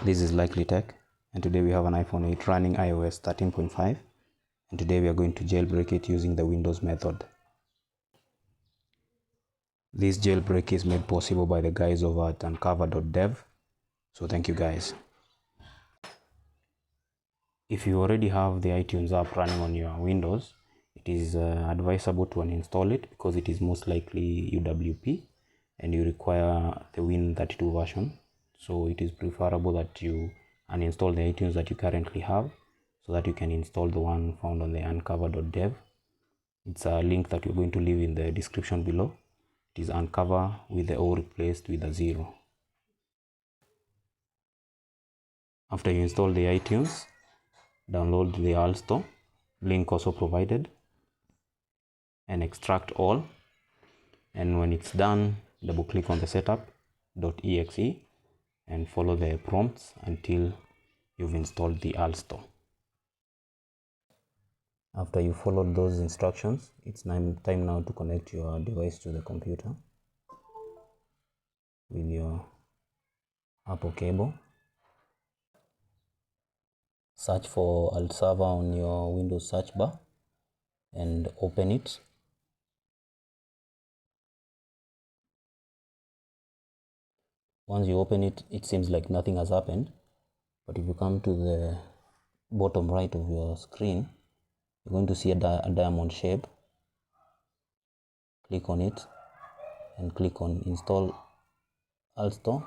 This is Likely Tech, and today we have an iPhone 8 running iOS 13.5, and today we are going to jailbreak it using the Windows method. This jailbreak is made possible by the guys over at uncover.dev, so thank you guys. If you already have the iTunes app running on your Windows, it is advisable to uninstall it because it is most likely UWP and you require the Win32 version. So it is preferable that you uninstall the iTunes that you currently have so that you can install the one found on the uncover.dev. It's a link that you're going to leave in the description below. It is uncover with the O replaced with a 0. After you install the iTunes, download the Altstore, link also provided, and extract all. And when it's done, double click on the setup.exe and follow the prompts until you've installed the Altstore. After you followed those instructions, it's time now to connect your device to the computer with your Apple cable. Search for Alt Server on your Windows search bar and open it. Once you open it, it seems like nothing has happened, but if you come to the bottom right of your screen, you're going to see a diamond shape. Click on it and click on Install Altstore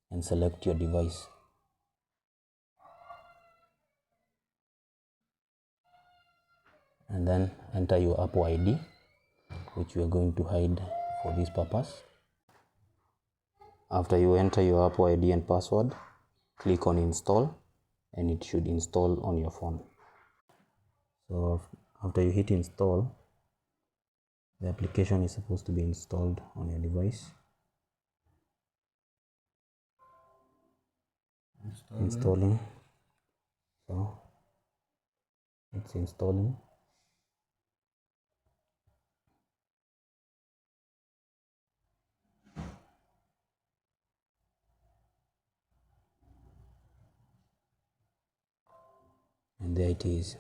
and select your device. And then enter your Apple ID, which we are going to hide for this purpose. After you enter your Apple ID and password, click on Install and it should install on your phone. So after you hit install, the application is supposed to be installed on your device. Installing. So it's installing. And there it is.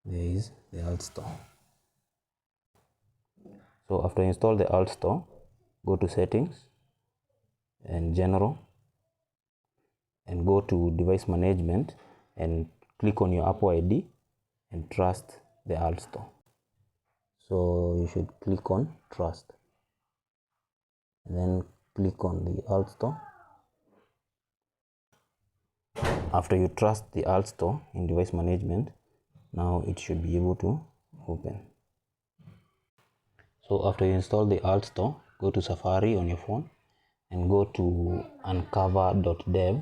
There is the Altstore. So after you install the Altstore, go to Settings and General and go to Device Management and click on your Apple ID and trust the Altstore. So you should click on Trust and then click on the Altstore. After you trust the Altstore in Device Management, now it should be able to open. So after you install the Altstore, go to Safari on your phone and go to uncover.dev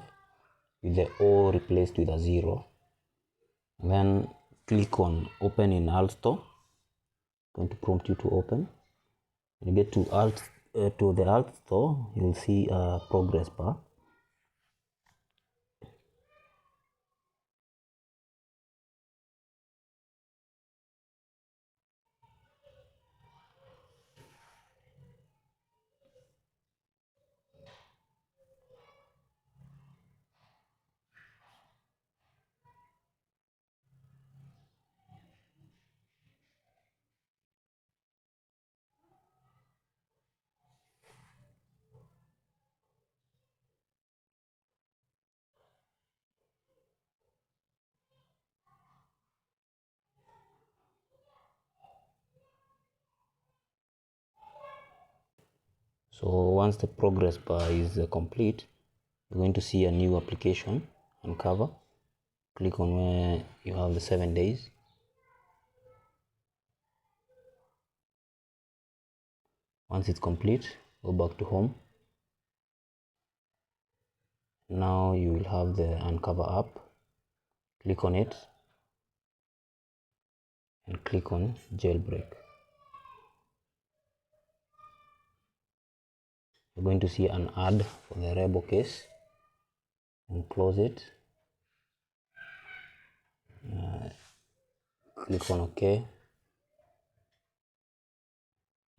with the O replaced with a 0. And then click on Open in Altstore. It's going to prompt you to open. When you get to the Altstore, you'll see a progress bar. So once the progress bar is complete, you're going to see a new application, Uncover. Click on where you have the 7 days. Once it's complete, go back to home. Now you will have the Uncover app. Click on it and click on Jailbreak. You're going to see an ad for the Rebel case and close it. Click on OK.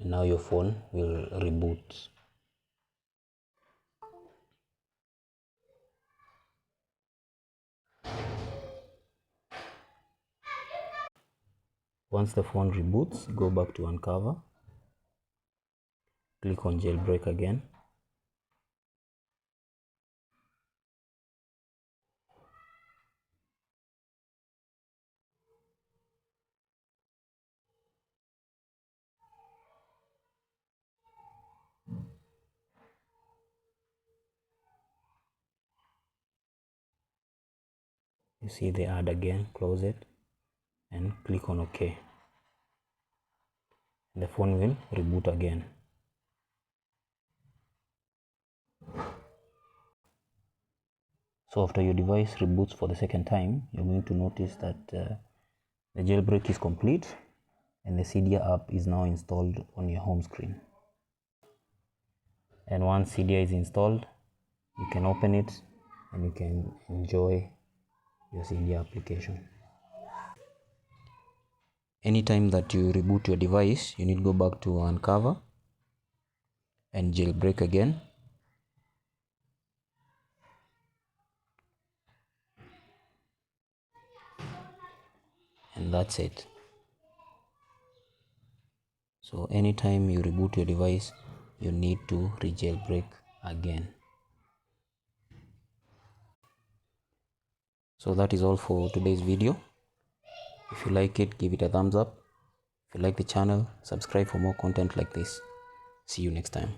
And now your phone will reboot. Once the phone reboots, go back to Uncover, click on Jailbreak again. You see the ad again, close it and click on OK. The phone will reboot again. So after your device reboots for the second time, you're going to notice that the jailbreak is complete and the Cydia app is now installed on your home screen. And once Cydia is installed, you can open it and you can enjoy your Cydia application. Anytime that you reboot your device, you need to go back to Uncover and jailbreak again. And that's it. So anytime you reboot your device, you need to re-jailbreak again. So that is all for today's video. If you like it, give it a thumbs up. If you like the channel, subscribe for more content like this. See you next time.